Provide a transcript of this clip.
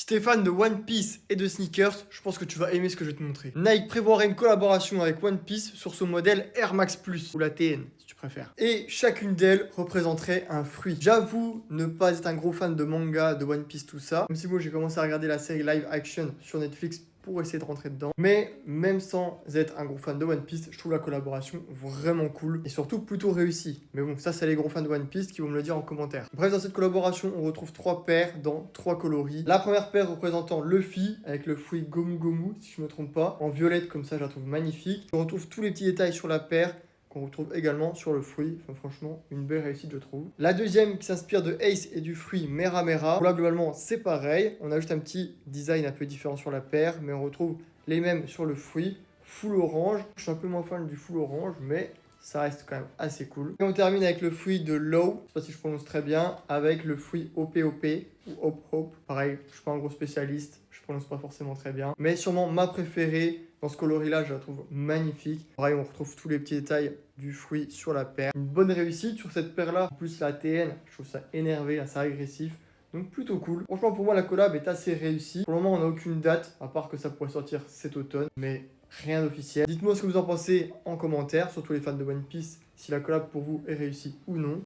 Si t'es fan de One Piece et de sneakers, je pense que tu vas aimer ce que je vais te montrer. Nike prévoirait une collaboration avec One Piece sur son modèle Air Max Plus, ou la TN si tu préfères. Et chacune d'elles représenterait un fruit. J'avoue ne pas être un gros fan de manga, de One Piece, tout ça. Même si moi j'ai commencé à regarder la série live action sur Netflix pour essayer de rentrer dedans. Mais même sans être un gros fan de One Piece, je trouve la collaboration vraiment cool et surtout plutôt réussie. Mais bon, ça c'est les gros fans de One Piece qui vont me le dire en commentaire. Bref, dans cette collaboration, on retrouve 3 paires dans 3 coloris. La première paire représentant Luffy avec le fruit Gomu Gomu, si je me trompe pas, en violette comme ça, je la trouve magnifique. On retrouve tous les petits détails sur la paire qu'on retrouve également sur le fruit. Enfin, franchement, une belle réussite, je trouve. La deuxième qui s'inspire de Ace et du fruit Mera Mera. Là, globalement, c'est pareil. On a juste un petit design un peu différent sur la paire, mais on retrouve les mêmes sur le fruit. Full orange. Je suis un peu moins fan du full orange, mais ça reste quand même assez cool. Et on termine avec le fruit de Low, je sais pas si je prononce très bien, avec le fruit OPOP ou Hope Hope. Pareil, je suis pas un gros spécialiste, je prononce pas forcément très bien. Mais sûrement ma préférée dans ce coloris-là, je la trouve magnifique. Pareil, on retrouve tous les petits détails du fruit sur la paire. Une bonne réussite sur cette paire-là. En plus, la TN, je trouve ça énervé, assez agressif. Donc plutôt cool. Franchement, pour moi, la collab est assez réussie. Pour le moment, on n'a aucune date, à part que ça pourrait sortir cet automne. Mais rien d'officiel. Dites-moi ce que vous en pensez en commentaire, surtout les fans de One Piece, si la collab pour vous est réussie ou non.